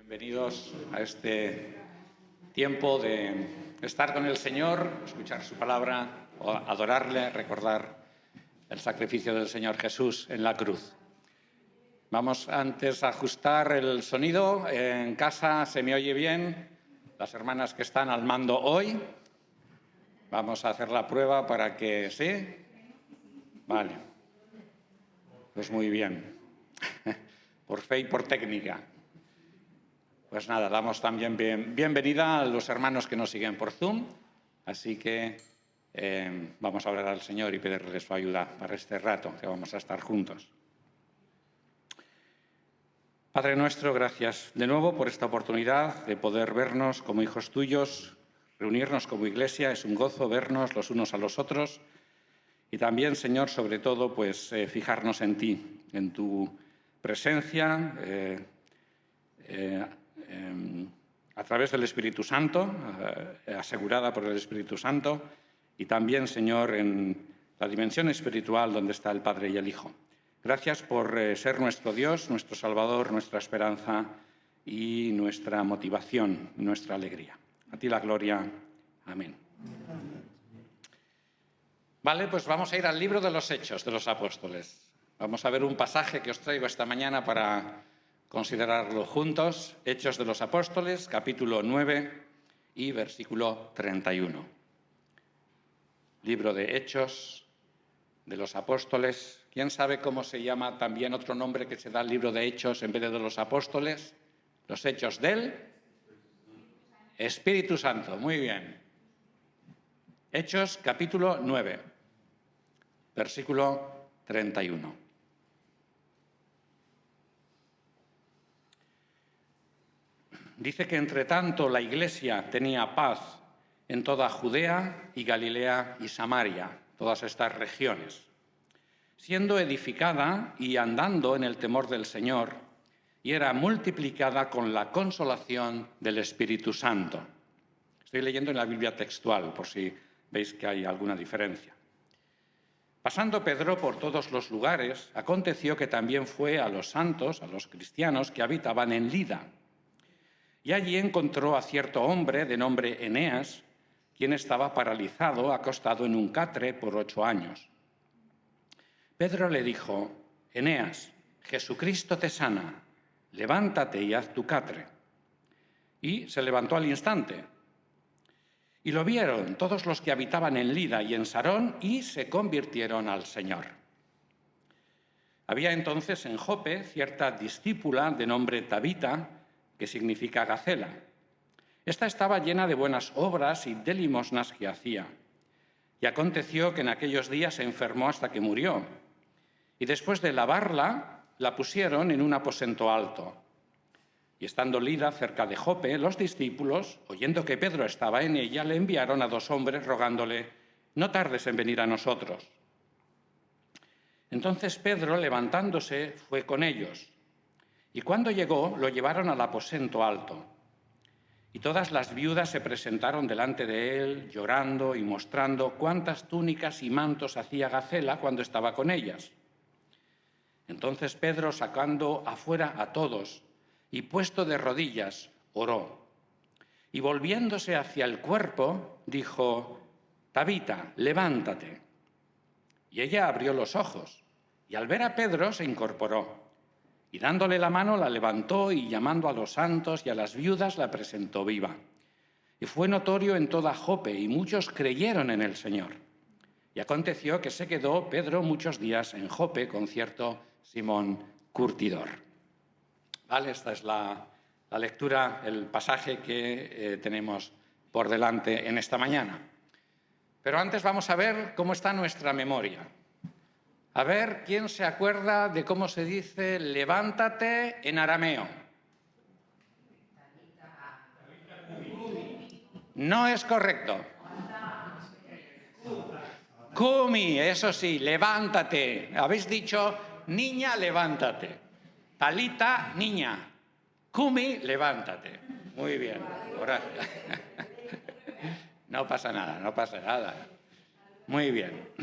Bienvenidos a este tiempo de estar con el Señor, escuchar su palabra, adorarle, recordar el sacrificio del Señor Jesús en la cruz. Vamos antes a ajustar el sonido. En casa se me oye bien. Las hermanas que están al mando hoy. Vamos a hacer la prueba para que sí. Vale. Pues muy bien. Por fe y por técnica. Pues nada, damos también bienvenida a los hermanos que nos siguen por Zoom. Así que vamos a orar al Señor y pedirle su ayuda para este rato que vamos a estar juntos. Padre nuestro, gracias de nuevo por esta oportunidad de poder vernos como hijos tuyos, reunirnos como iglesia. Es un gozo vernos los unos a los otros y también, Señor, sobre todo, pues fijarnos en ti, en tu presencia a través del Espíritu Santo, asegurada por el Espíritu Santo, y también, Señor, en la dimensión espiritual donde está el Padre y el Hijo. Gracias por ser nuestro Dios, nuestro Salvador, nuestra esperanza y nuestra motivación, nuestra alegría. A ti la gloria. Amén. Vale, pues vamos a ir al libro de los Hechos de los Apóstoles. Vamos a ver un pasaje que os traigo esta mañana para considerarlo juntos. Hechos de los Apóstoles, capítulo 9 y versículo 31. Libro de Hechos de los Apóstoles. ¿Quién sabe cómo se llama también otro nombre que se da al libro de Hechos en vez de los Apóstoles? Los Hechos del Espíritu Santo. Muy bien. Hechos, capítulo 9, versículo 31. Dice que entre tanto la Iglesia tenía paz en toda Judea y Galilea y Samaria, todas estas regiones, siendo edificada y andando en el temor del Señor, y era multiplicada con la consolación del Espíritu Santo. Estoy leyendo en la Biblia textual, por si veis que hay alguna diferencia. Pasando Pedro por todos los lugares, aconteció que también fue a los santos, a los cristianos que habitaban en Lida. Y allí encontró a cierto hombre de nombre Eneas, quien estaba paralizado, acostado en un catre por 8 años. Pedro le dijo: Eneas, Jesucristo te sana, levántate y haz tu catre. Y se levantó al instante. Y lo vieron todos los que habitaban en Lida y en Sarón y se convirtieron al Señor. Había entonces en Jope cierta discípula de nombre Tabita, que significa Gacela. Esta estaba llena de buenas obras y de limosnas que hacía. Y aconteció que en aquellos días se enfermó hasta que murió. Y después de lavarla, la pusieron en un aposento alto. Y estando Lida cerca de Jope, los discípulos, oyendo que Pedro estaba en ella, le enviaron a 2 hombres rogándole: no tardes en venir a nosotros. Entonces Pedro, levantándose, fue con ellos. Y cuando llegó, lo llevaron al aposento alto. Y todas las viudas se presentaron delante de él, llorando y mostrando cuántas túnicas y mantos hacía Gacela cuando estaba con ellas. Entonces Pedro, sacando afuera a todos y puesto de rodillas, oró. Y volviéndose hacia el cuerpo, dijo: Tabita, levántate. Y ella abrió los ojos, y al ver a Pedro se incorporó. Y dándole la mano la levantó y llamando a los santos y a las viudas la presentó viva. Y fue notorio en toda Jope y muchos creyeron en el Señor. Y aconteció que se quedó Pedro muchos días en Jope con cierto Simón Curtidor. Vale, esta es la lectura, el pasaje que tenemos por delante en esta mañana. Pero antes vamos a ver cómo está nuestra memoria. A ver, ¿quién se acuerda de cómo se dice levántate en arameo? No es correcto. Kumi, eso sí, levántate. Habéis dicho niña, levántate. Talita, niña. Kumi, levántate. Muy bien. No pasa nada, no pasa nada. Muy bien.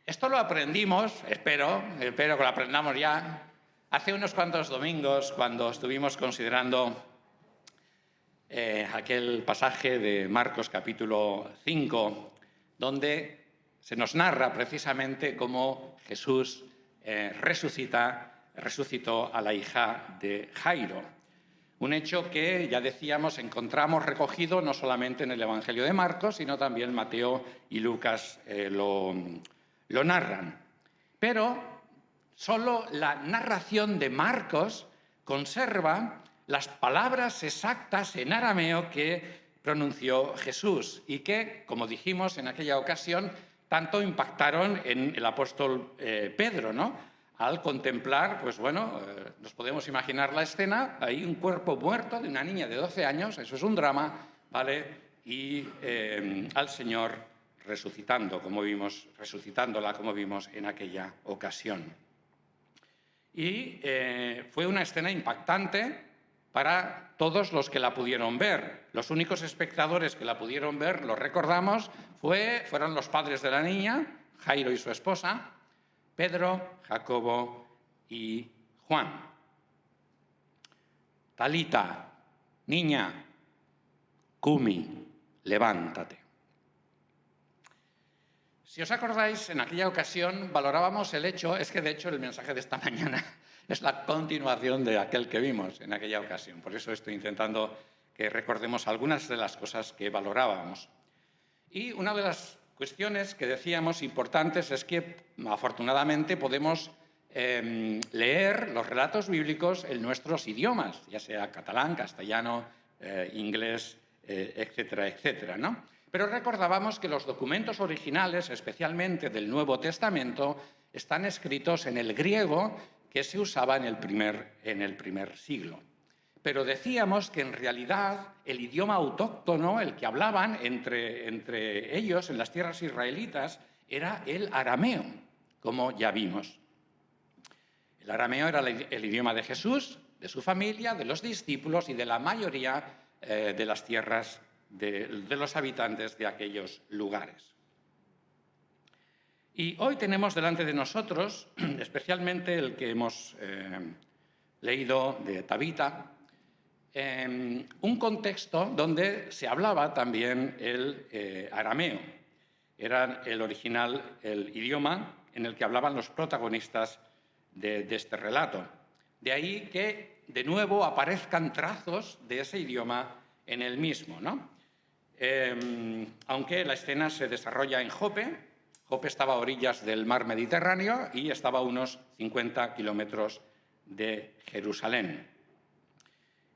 Esto lo aprendimos, espero que lo aprendamos ya, Hace unos cuantos domingos, cuando estuvimos considerando aquel pasaje de Marcos capítulo 5, donde se nos narra precisamente cómo Jesús resucitó a la hija de Jairo. Un hecho que, ya decíamos, encontramos recogido no solamente en el Evangelio de Marcos, sino también Mateo y Lucas lo narran. Pero solo la narración de Marcos conserva las palabras exactas en arameo que pronunció Jesús y que, como dijimos en aquella ocasión, tanto impactaron en el apóstol Pedro, ¿no? Al contemplar, pues bueno, nos podemos imaginar la escena, hay un cuerpo muerto de una niña de 12 años, eso es un drama, ¿vale? Y al Señor resucitándola, como vimos en aquella ocasión. Y fue una escena impactante para todos los que la pudieron ver. Los únicos espectadores que la pudieron ver, lo recordamos, fueron los padres de la niña, Jairo y su esposa, Pedro, Jacobo y Juan. Talita, niña, cumi, levántate. Si os acordáis, en aquella ocasión valorábamos el hecho, es que de hecho el mensaje de esta mañana es la continuación de aquel que vimos en aquella ocasión. Por eso estoy intentando que recordemos algunas de las cosas que valorábamos. Y una de las cuestiones que decíamos importantes es que afortunadamente podemos leer los relatos bíblicos en nuestros idiomas, ya sea catalán, castellano, inglés, etcétera, etcétera, ¿no? Pero recordábamos que los documentos originales, especialmente del Nuevo Testamento, están escritos en el griego que se usaba en el primer siglo. Pero decíamos que en realidad el idioma autóctono, el que hablaban entre ellos en las tierras israelitas, era el arameo, como ya vimos. El arameo era el idioma de Jesús, de su familia, de los discípulos y de la mayoría de las tierras de los habitantes de aquellos lugares. Y hoy tenemos delante de nosotros, especialmente el que hemos leído de Tabita, un contexto donde se hablaba también el arameo. Era el original, el idioma en el que hablaban los protagonistas de este relato. De ahí que, de nuevo, aparezcan trazos de ese idioma en el mismo, ¿no? Aunque la escena se desarrolla en Jope. Jope estaba a orillas del mar Mediterráneo y estaba a unos 50 kilómetros de Jerusalén.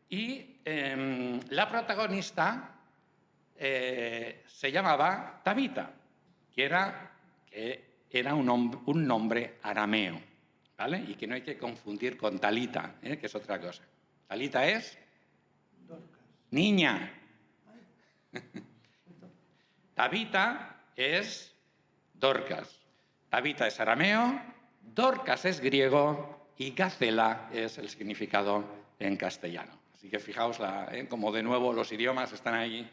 Y la protagonista se llamaba Tabita, que era un nombre arameo, ¿vale? Y que no hay que confundir con Talita, que es otra cosa. Talita es niña. Tabita es Dorcas. Tabita es arameo, Dorcas es griego y Gacela es el significado en castellano. Así que fijaos como de nuevo los idiomas están ahí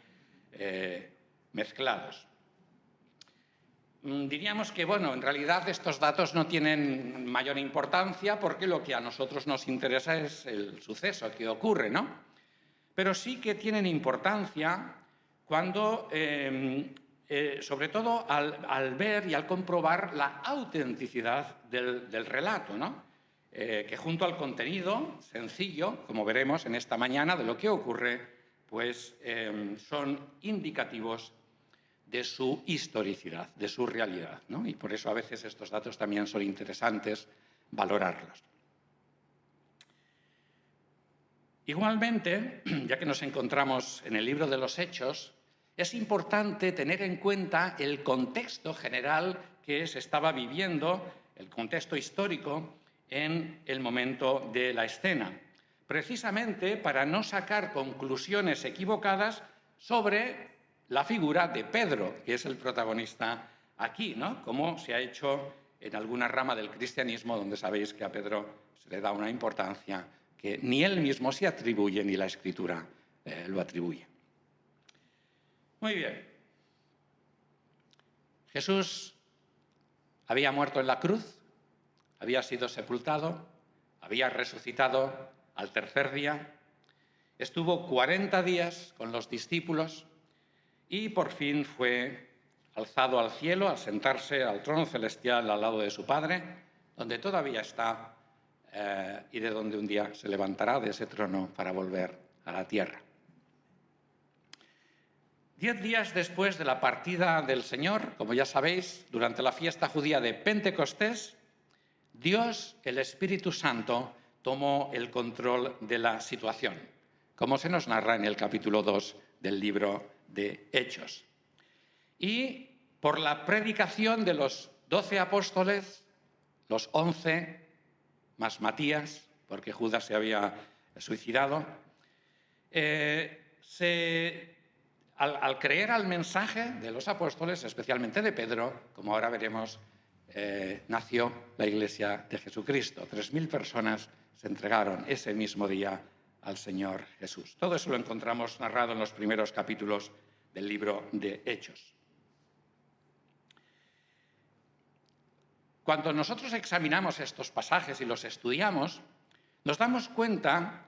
mezclados. Diríamos que, bueno, en realidad estos datos no tienen mayor importancia porque lo que a nosotros nos interesa es el suceso que ocurre, ¿no? Pero sí que tienen importancia cuando, sobre todo al ver y al comprobar la autenticidad del relato, ¿no? Que junto al contenido sencillo, como veremos en esta mañana, de lo que ocurre, pues son indicativos de su historicidad, de su realidad, ¿no? Y por eso a veces estos datos también son interesantes valorarlos. Igualmente, ya que nos encontramos en el libro de los Hechos, es importante tener en cuenta el contexto general que se estaba viviendo, el contexto histórico, en el momento de la escena, precisamente para no sacar conclusiones equivocadas sobre la figura de Pedro, que es el protagonista aquí, ¿no? Como se ha hecho en alguna rama del cristianismo, donde sabéis que a Pedro se le da una importancia que ni él mismo se atribuye ni la Escritura lo atribuye. Muy bien. Jesús había muerto en la cruz, había sido sepultado, había resucitado al tercer día, estuvo 40 días con los discípulos y por fin fue alzado al cielo, a sentarse al trono celestial al lado de su Padre, donde todavía está y de donde un día se levantará de ese trono para volver a la tierra. 10 días después de la partida del Señor, como ya sabéis, durante la fiesta judía de Pentecostés, Dios, el Espíritu Santo, tomó el control de la situación, como se nos narra en el capítulo 2 del libro de Hechos. Y por la predicación de los 12 apóstoles, los 11 más Matías, porque Judas se había suicidado, al creer al mensaje de los apóstoles, especialmente de Pedro, como ahora veremos, nació la Iglesia de Jesucristo. 3.000 personas se entregaron ese mismo día al Señor Jesús. Todo eso lo encontramos narrado en los primeros capítulos del libro de Hechos. Cuando nosotros examinamos estos pasajes y los estudiamos, nos damos cuenta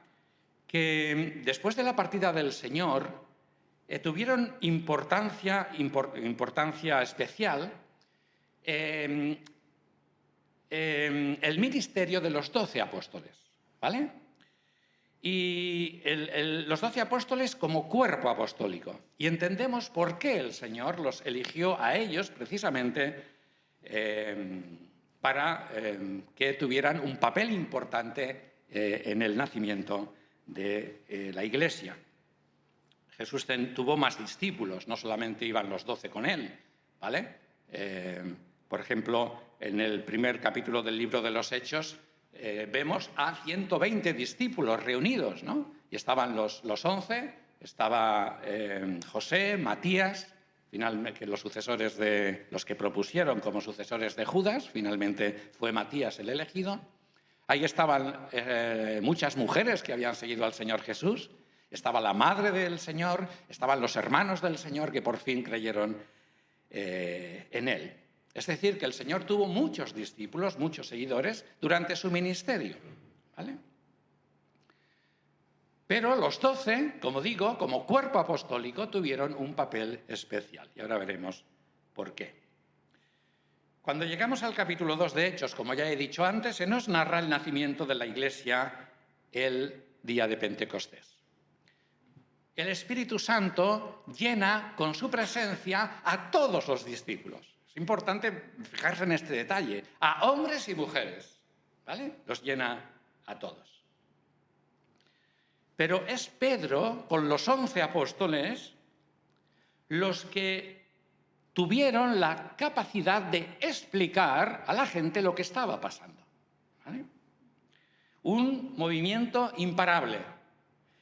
que después de la partida del Señor tuvieron importancia especial el ministerio de los 12 apóstoles, ¿vale? Y los 12 apóstoles como cuerpo apostólico. Y entendemos por qué el Señor los eligió a ellos precisamente para que tuvieran un papel importante en el nacimiento de la Iglesia. Jesús tuvo más discípulos, no solamente iban los 12 con él, ¿vale? Por ejemplo, en el primer capítulo del libro de los Hechos vemos a 120 discípulos reunidos, ¿no? Y estaban los 11, estaba José, Matías, finalmente los sucesores de los que propusieron como sucesores de Judas, finalmente fue Matías el elegido. Ahí estaban muchas mujeres que habían seguido al Señor Jesús, estaba la madre del Señor, estaban los hermanos del Señor que por fin creyeron en él. Es decir, que el Señor tuvo muchos discípulos, muchos seguidores durante su ministerio, ¿vale? Pero los 12, como digo, como cuerpo apostólico, tuvieron un papel especial. Y ahora veremos por qué. Cuando llegamos al capítulo 2 de Hechos, como ya he dicho antes, se nos narra el nacimiento de la Iglesia el día de Pentecostés. El Espíritu Santo llena con su presencia a todos los discípulos. Es importante fijarse en este detalle. A hombres y mujeres, ¿vale? Los llena a todos. Pero es Pedro, con los 11 apóstoles, los que tuvieron la capacidad de explicar a la gente lo que estaba pasando, ¿vale? Un movimiento imparable.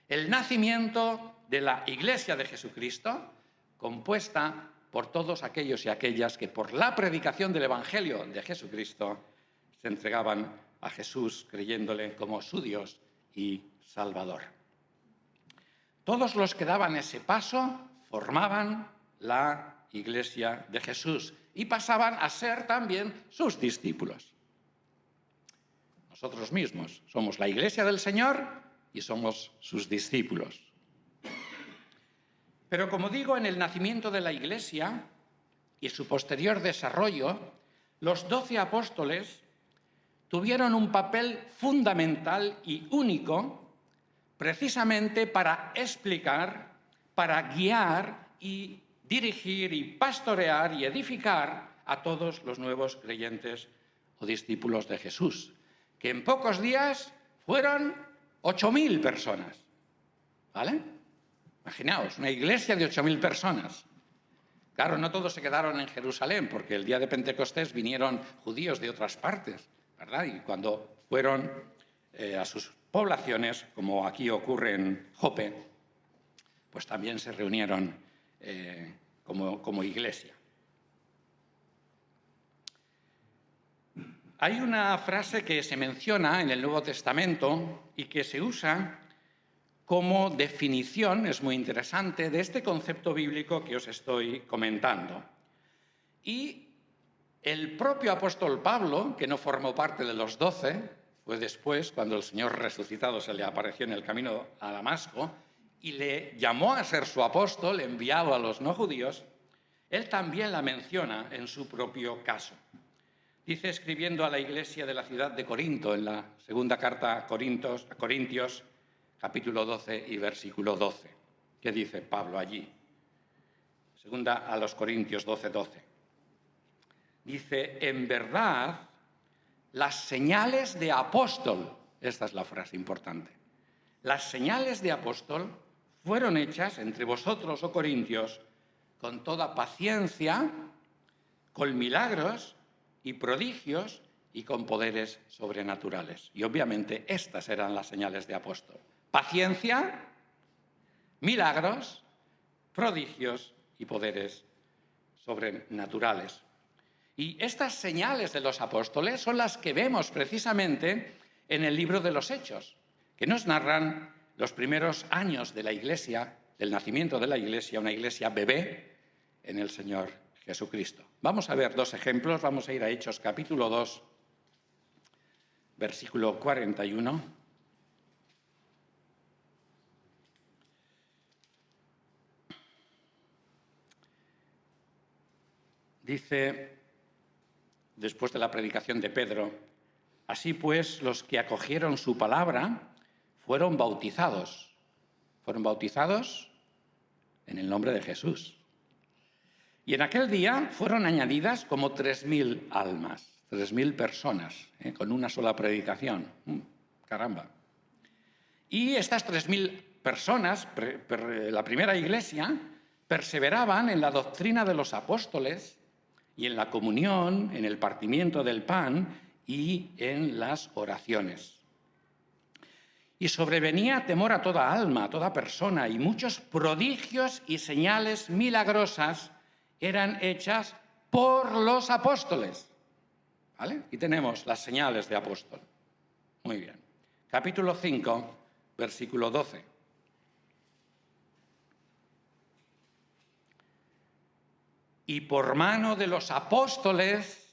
El nacimiento de la Iglesia de Jesucristo, compuesta por todos aquellos y aquellas que por la predicación del Evangelio de Jesucristo se entregaban a Jesús creyéndole como su Dios y Salvador. Todos los que daban ese paso formaban la Iglesia de Jesús y pasaban a ser también sus discípulos. Nosotros mismos somos la Iglesia del Señor y somos sus discípulos. Pero como digo, en el nacimiento de la Iglesia y su posterior desarrollo, los 12 apóstoles tuvieron un papel fundamental y único precisamente para explicar, para guiar y dirigir y pastorear y edificar a todos los nuevos creyentes o discípulos de Jesús, que en pocos días fueron 8.000 personas, ¿vale? Imaginaos, una iglesia de 8.000 personas. Claro, no todos se quedaron en Jerusalén, porque el día de Pentecostés vinieron judíos de otras partes, ¿verdad? Y cuando fueron a sus poblaciones, como aquí ocurre en Jope, pues también se reunieron como iglesia. Hay una frase que se menciona en el Nuevo Testamento y que se usa como definición, es muy interesante, de este concepto bíblico que os estoy comentando. Y el propio apóstol Pablo, que no formó parte de los 12, fue después, cuando el Señor resucitado se le apareció en el camino a Damasco y le llamó a ser su apóstol, enviado a los no judíos, él también la menciona en su propio caso. Dice, escribiendo a la iglesia de la ciudad de Corinto, en la segunda carta a Corintios, capítulo 12 y versículo 12. ¿Qué dice Pablo allí? Segunda a los Corintios 12:12. Dice, en verdad, las señales de apóstol, esta es la frase importante, las señales de apóstol fueron hechas entre vosotros, oh corintios, con toda paciencia, con milagros y prodigios y con poderes sobrenaturales. Y obviamente estas eran las señales de apóstol. Paciencia, milagros, prodigios y poderes sobrenaturales. Y estas señales de los apóstoles son las que vemos precisamente en el libro de los Hechos, que nos narran los primeros años de la Iglesia, del nacimiento de la Iglesia, una iglesia bebé en el Señor Jesucristo. Vamos a ver dos ejemplos, vamos a ir a Hechos capítulo 2, versículo 41. Dice, después de la predicación de Pedro, así pues los que acogieron su palabra fueron bautizados. Fueron bautizados en el nombre de Jesús. Y en aquel día fueron añadidas como 3.000 almas, 3.000 personas, con una sola predicación. Caramba. Y estas 3.000 personas, la primera iglesia, perseveraban en la doctrina de los apóstoles y en la comunión, en el partimiento del pan y en las oraciones. Y sobrevenía temor a toda alma, a toda persona, y muchos prodigios y señales milagrosas eran hechas por los apóstoles. ¿Vale? Y tenemos las señales de apóstol. Muy bien. Capítulo 5, versículo 12. Y por mano de los apóstoles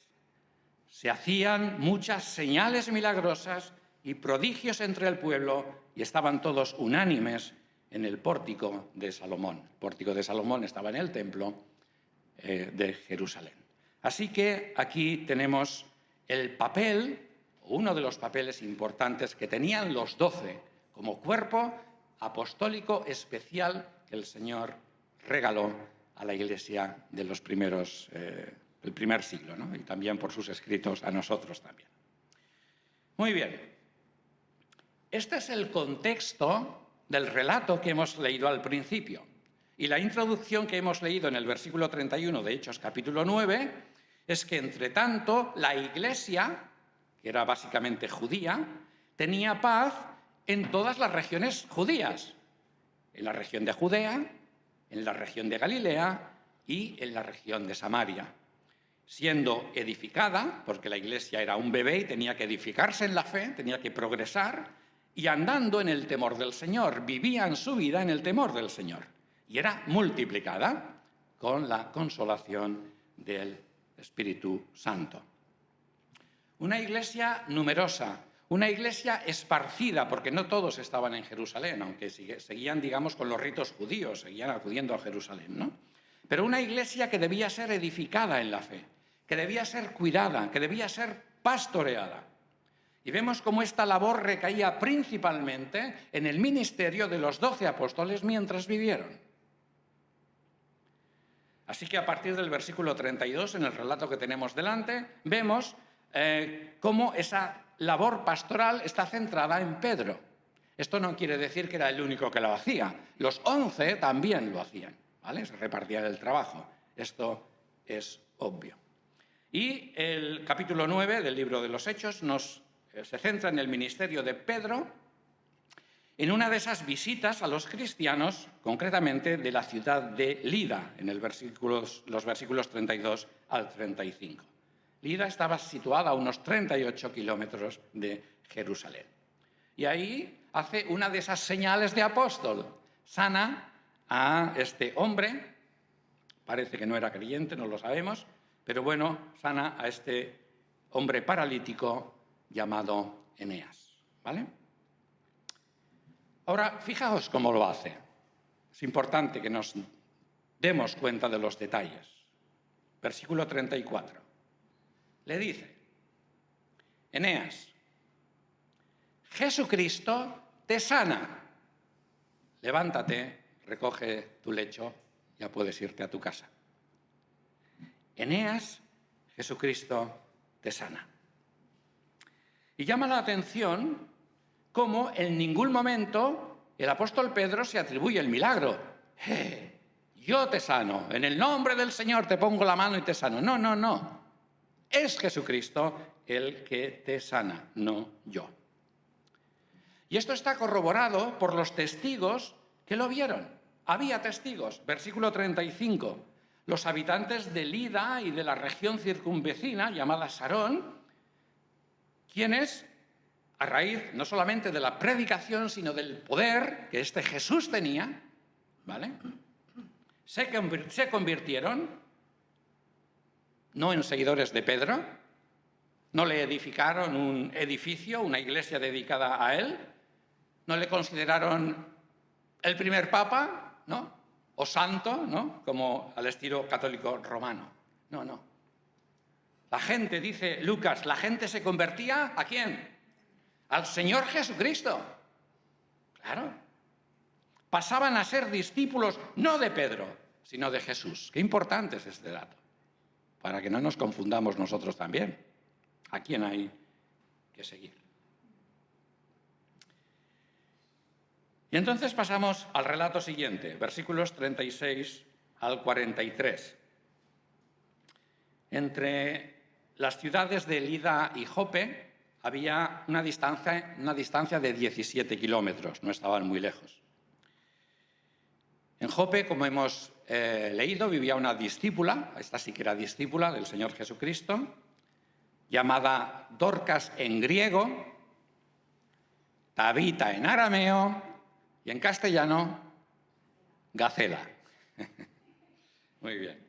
se hacían muchas señales milagrosas y prodigios entre el pueblo, y estaban todos unánimes en el pórtico de Salomón. El pórtico de Salomón estaba en el templo de Jerusalén. Así que aquí tenemos el papel, uno de los papeles importantes que tenían los 12 como cuerpo apostólico especial que el Señor regaló a la Iglesia de los primeros, del primer siglo, ¿no? Y también por sus escritos a nosotros también. Muy bien. Este es el contexto del relato que hemos leído al principio. Y la introducción que hemos leído en el versículo 31 de Hechos capítulo 9 es que, entre tanto, la Iglesia, que era básicamente judía, tenía paz en todas las regiones judías. En la región de Judea, en la región de Galilea y en la región de Samaria, siendo edificada, porque la Iglesia era un bebé y tenía que edificarse en la fe, tenía que progresar, y andando en el temor del Señor, vivían su vida en el temor del Señor, y era multiplicada con la consolación del Espíritu Santo. Una Iglesia numerosa, una Iglesia esparcida, porque no todos estaban en Jerusalén, aunque seguían, digamos, con los ritos judíos, seguían acudiendo a Jerusalén, ¿no? Pero una Iglesia que debía ser edificada en la fe, que debía ser cuidada, que debía ser pastoreada. Y vemos cómo esta labor recaía principalmente en el ministerio de los 12 apóstoles mientras vivieron. Así que a partir del versículo 32, en el relato que tenemos delante, vemos cómo esa labor pastoral está centrada en Pedro. Esto no quiere decir que era el único que lo hacía. Los 11 también lo hacían, ¿vale? Se repartían el trabajo. Esto es obvio. Y el capítulo 9 del libro de los Hechos se centra en el ministerio de Pedro en una de esas visitas a los cristianos, concretamente de la ciudad de Lida, en los versículos 32 al 35. Lida estaba situada a unos 38 kilómetros de Jerusalén. Y ahí hace una de esas señales de apóstol. Sana a este hombre, parece que no era creyente, no lo sabemos, pero bueno, sana a este hombre paralítico llamado Eneas, ¿vale? Ahora, fijaos cómo lo hace. Es importante que nos demos cuenta de los detalles. Versículo 34. Le dice: Eneas, Jesucristo te sana. Levántate, recoge tu lecho, ya puedes irte a tu casa. Eneas, Jesucristo te sana. Y llama la atención cómo en ningún momento el apóstol Pedro se atribuye el milagro. Yo te sano, en el nombre del Señor te pongo la mano y te sano. No, no, no. Es Jesucristo el que te sana, no yo. Y esto está corroborado por los testigos que lo vieron. Había testigos. Versículo 35. Los habitantes de Lida y de la región circunvecina, llamada Sarón, quienes, a raíz no solamente de la predicación, sino del poder que este Jesús tenía, ¿vale?, se convirtieron, no en seguidores de Pedro, no le edificaron un edificio, una iglesia dedicada a él, no le consideraron el primer papa, ¿no?, o santo, ¿no?, como al estilo católico romano. No, no. La gente, dice Lucas, la gente se convertía ¿a quién? Al Señor Jesucristo. Claro. Pasaban a ser discípulos no de Pedro, sino de Jesús. Qué importante es este dato, para que no nos confundamos nosotros también. ¿A quién hay que seguir? Y entonces pasamos al relato siguiente, versículos 36 al 43. Entre las ciudades de Lida y Jope había una distancia de 17 kilómetros, no estaban muy lejos. En Jope, como hemos leído, vivía una discípula, esta sí que era discípula del Señor Jesucristo, llamada Dorcas en griego, Tabita en arameo y en castellano, Gacela. Muy bien.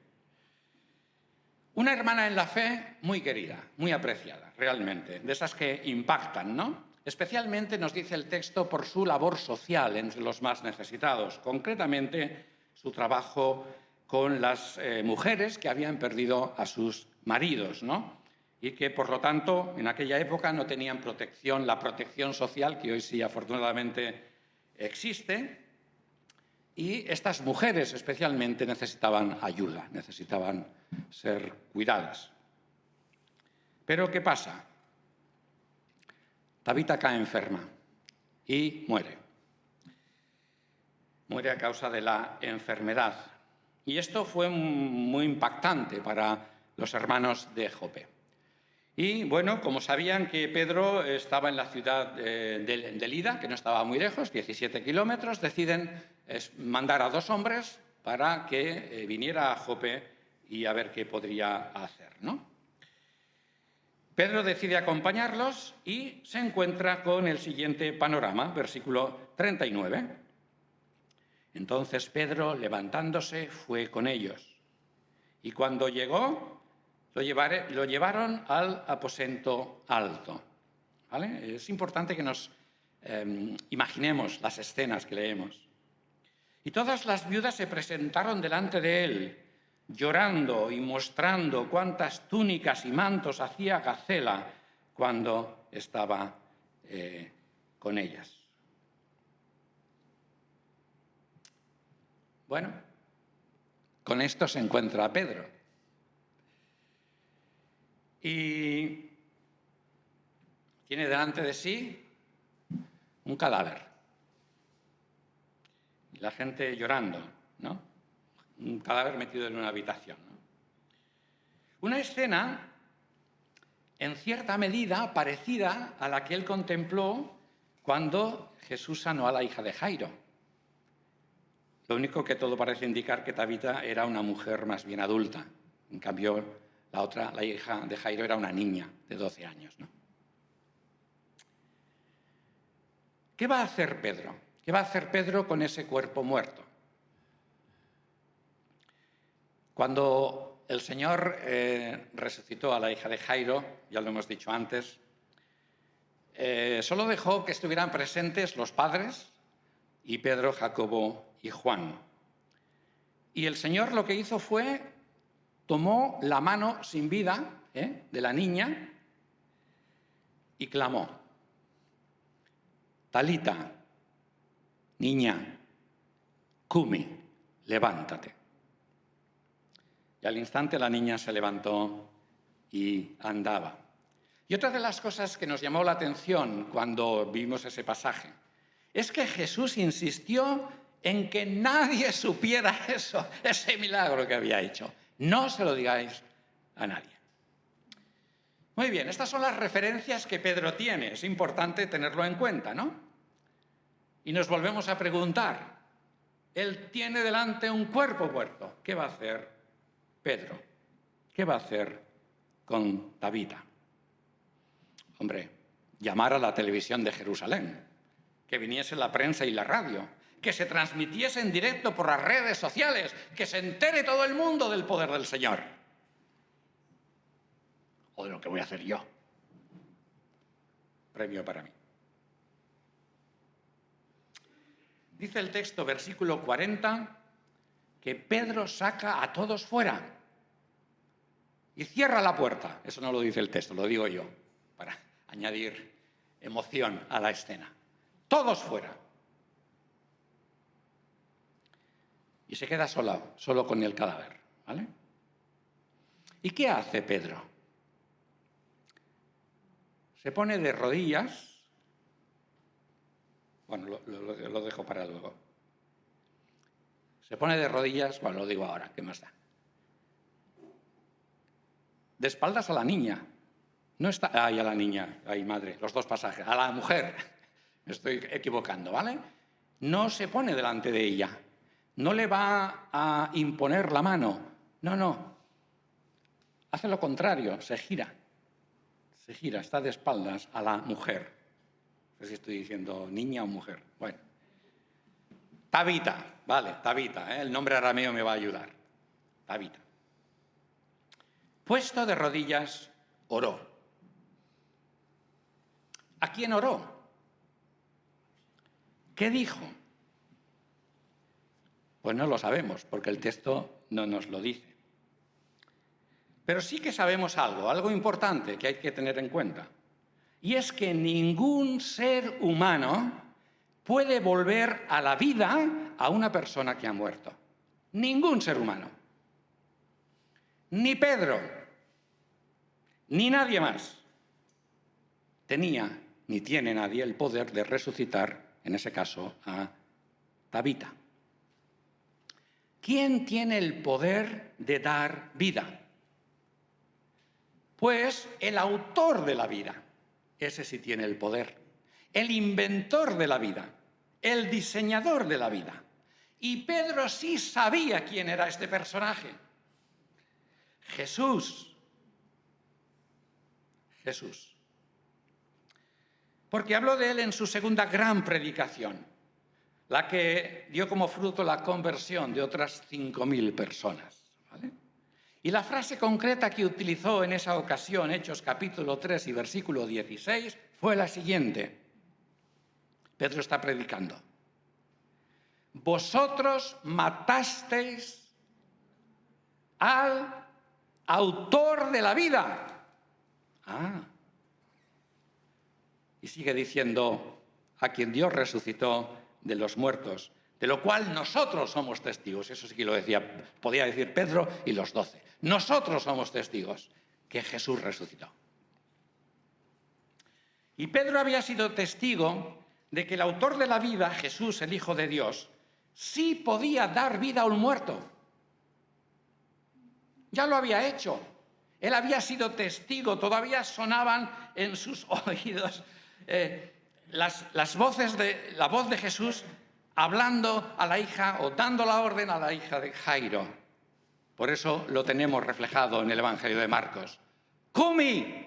Una hermana en la fe muy querida, muy apreciada, realmente, de esas que impactan, ¿no? Especialmente, nos dice el texto, por su labor social entre los más necesitados, concretamente su trabajo con las mujeres que habían perdido a sus maridos, ¿no?, y que, por lo tanto, en aquella época no tenían protección, la protección social que hoy sí, afortunadamente, existe. Y estas mujeres especialmente necesitaban ayuda, necesitaban ser cuidadas. Pero ¿qué pasa? Tabita cae enferma y muere. Muere a causa de la enfermedad. Y esto fue muy impactante para los hermanos de Jope. Y bueno, como sabían que Pedro estaba en la ciudad de Lida, que no estaba muy lejos, 17 kilómetros, deciden mandar a 2 hombres para que viniera a Jope y a ver qué podría hacer, ¿no? Pedro decide acompañarlos y se encuentra con el siguiente panorama, versículo 39. Entonces Pedro, levantándose, fue con ellos. Y cuando llegó, lo llevaron al aposento alto. ¿Vale? Es importante que nos imaginemos las escenas que leemos. Y todas las viudas se presentaron delante de él, llorando y mostrando cuántas túnicas y mantos hacía Gacela cuando estaba con ellas. Bueno, con esto se encuentra Pedro. Y tiene delante de sí un cadáver. Y la gente llorando, ¿no? Un cadáver metido en una habitación, ¿no? Una escena, en cierta medida, parecida a la que él contempló cuando Jesús sanó a la hija de Jairo. Lo único que todo parece indicar que Tabita era una mujer más bien adulta. En cambio, la hija de Jairo, era una niña de 12 años, ¿no? ¿Qué va a hacer Pedro? ¿Qué va a hacer Pedro con ese cuerpo muerto? Cuando el Señor resucitó a la hija de Jairo, ya lo hemos dicho antes, solo dejó que estuvieran presentes los padres y Pedro, Jacobo y Juan. Y el Señor lo que hizo fue, tomó la mano sin vida de la niña y clamó: Talita, niña, cumi, levántate. Y al instante la niña se levantó y andaba. Y otra de las cosas que nos llamó la atención cuando vimos ese pasaje es que Jesús insistió en que nadie supiera eso, ese milagro que había hecho. No se lo digáis a nadie. Muy bien, estas son las referencias que Pedro tiene. Es importante tenerlo en cuenta, ¿no? Y nos volvemos a preguntar, él tiene delante un cuerpo muerto. ¿Qué va a hacer Pedro? ¿Qué va a hacer con Tabita? Hombre, llamar a la televisión de Jerusalén, que viniese la prensa y la radio, que se transmitiese en directo por las redes sociales, que se entere todo el mundo del poder del Señor. O de lo que voy a hacer yo. Premio para mí. Dice el texto, versículo 40, que Pedro saca a todos fuera y cierra la puerta. Eso no lo dice el texto, lo digo yo, para añadir emoción a la escena. Todos fuera. Y se queda solo con el cadáver, ¿vale? ¿Y qué hace Pedro? Se pone de rodillas. Bueno, lo dejo para luego. Se pone de rodillas, bueno, lo digo ahora, ¿qué más da? De espaldas a la niña. No está, ay, a la niña, ay, madre, los dos pasajes. A la mujer, me estoy equivocando, ¿vale? No se pone delante de ella. No le va a imponer la mano. No. Hace lo contrario, se gira. Se gira, está de espaldas a la mujer. No sé si estoy diciendo niña o mujer. Bueno. Tabita, vale, Tabita, el nombre arameo me va a ayudar. Tabita. Puesto de rodillas, oró. ¿A quién oró? ¿Qué dijo? Pues no lo sabemos, porque el texto no nos lo dice. Pero sí que sabemos algo importante que hay que tener en cuenta. Y es que ningún ser humano puede volver a la vida a una persona que ha muerto. Ningún ser humano. Ni Pedro, ni nadie más tenía, ni tiene nadie, el poder de resucitar, en ese caso, a Tabita. ¿Quién tiene el poder de dar vida? Pues el autor de la vida. Ese sí tiene el poder. El inventor de la vida. El diseñador de la vida. Y Pedro sí sabía quién era este personaje. Jesús. Jesús. Porque habló de él en su segunda gran predicación, la que dio como fruto la conversión de otras 5.000 personas. ¿Vale? Y la frase concreta que utilizó en esa ocasión, Hechos capítulo 3 y versículo 16, fue la siguiente. Pedro está predicando. Vosotros matasteis al autor de la vida. Y sigue diciendo, a quien Dios resucitó de los muertos, de lo cual nosotros somos testigos. Eso sí que lo decía, podía decir Pedro y los 12. Nosotros somos testigos que Jesús resucitó. Y Pedro había sido testigo de que el autor de la vida, Jesús, el Hijo de Dios, sí podía dar vida a un muerto. Ya lo había hecho. Él había sido testigo, todavía sonaban en sus oídos la voz de Jesús hablando a la hija o dando la orden a la hija de Jairo. Por eso lo tenemos reflejado en el Evangelio de Marcos. ¡Cumi!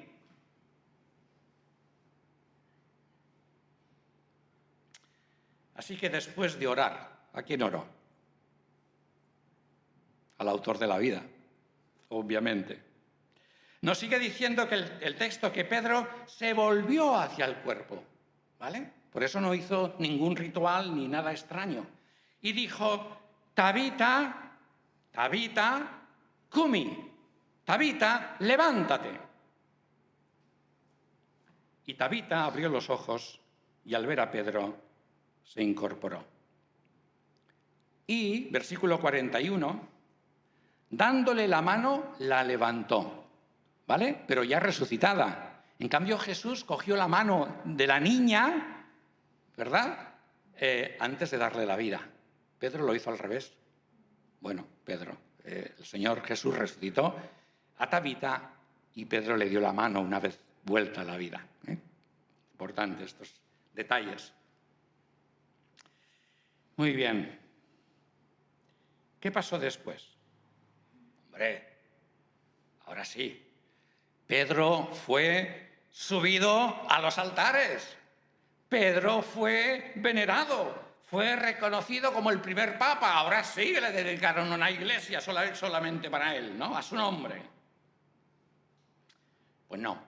Así que después de orar, ¿a quién oró? Al autor de la vida, obviamente. Nos sigue diciendo que el texto que Pedro se volvió hacia el cuerpo, ¿vale? Por eso no hizo ningún ritual ni nada extraño. Y dijo, Tabita, Tabita, cumi, Tabita, levántate. Y Tabita abrió los ojos y al ver a Pedro se incorporó. Y, versículo 41, dándole la mano, la levantó, ¿vale? Pero ya resucitada. En cambio, Jesús cogió la mano de la niña, ¿verdad? Antes de darle la vida. Pedro lo hizo al revés. Bueno, Pedro, el Señor Jesús resucitó a Tabita y Pedro le dio la mano una vez vuelta a la vida. Importante estos detalles. Muy bien. ¿Qué pasó después? Hombre, ahora sí. Pedro fue subido a los altares. Pedro fue venerado. Fue reconocido como el primer papa. Ahora sí le dedicaron una iglesia solamente para él, ¿no? A su nombre. Pues no.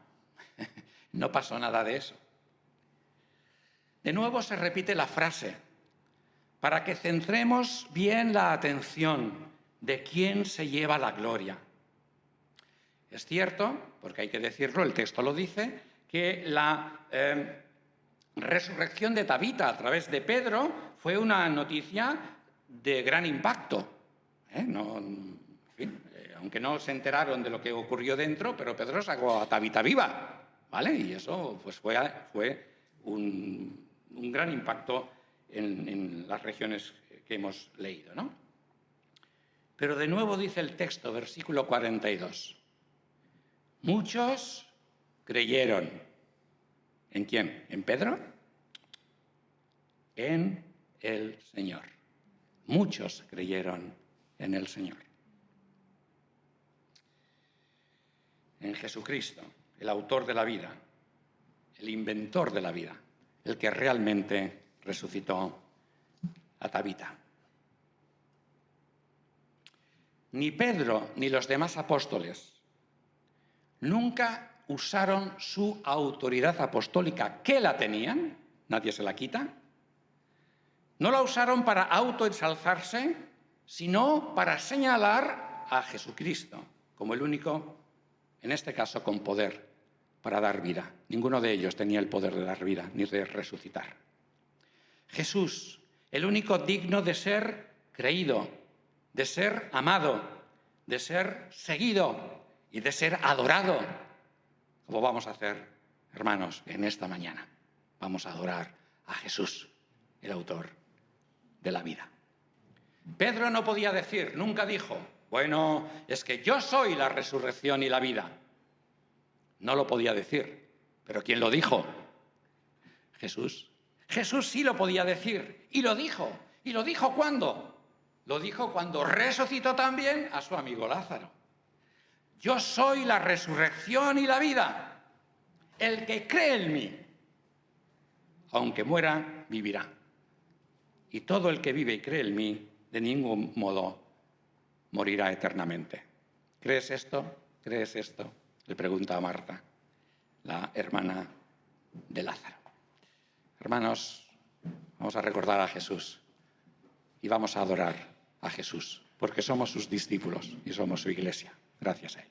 No pasó nada de eso. De nuevo se repite la frase para que centremos bien la atención de quién se lleva la gloria. Es cierto, porque hay que decirlo, el texto lo dice, que la resurrección de Tabita a través de Pedro fue una noticia de gran impacto. Aunque no se enteraron de lo que ocurrió dentro, pero Pedro sacó a Tabita viva, ¿vale? Y eso pues, fue un gran impacto en las regiones que hemos leído, ¿no? Pero de nuevo dice el texto, versículo 42. Muchos creyeron. ¿En quién? ¿En Pedro? En el Señor. Muchos creyeron en el Señor. En Jesucristo, el autor de la vida, el inventor de la vida, el que realmente resucitó a Tabita. Ni Pedro ni los demás apóstoles nunca usaron su autoridad apostólica, que la tenían, nadie se la quita. No la usaron para autoensalzarse, sino para señalar a Jesucristo como el único, en este caso, con poder para dar vida. Ninguno de ellos tenía el poder de dar vida ni de resucitar. Jesús, el único digno de ser creído, de ser amado, de ser seguido y de ser adorado, como vamos a hacer, hermanos, en esta mañana. Vamos a adorar a Jesús, el autor de la vida. Pedro no podía decir, nunca dijo, bueno, es que yo soy la resurrección y la vida. No lo podía decir, pero ¿quién lo dijo? Jesús. Jesús sí lo podía decir, y lo dijo. ¿Y lo dijo cuándo? Lo dijo cuando resucitó también a su amigo Lázaro. Yo soy la resurrección y la vida. El que cree en mí, aunque muera, vivirá. Y todo el que vive y cree en mí, de ningún modo morirá eternamente. ¿Crees esto? ¿Crees esto? Le pregunta a Marta, la hermana de Lázaro. Hermanos, vamos a recordar a Jesús y vamos a adorar a Jesús, porque somos sus discípulos y somos su iglesia. Gracias a él.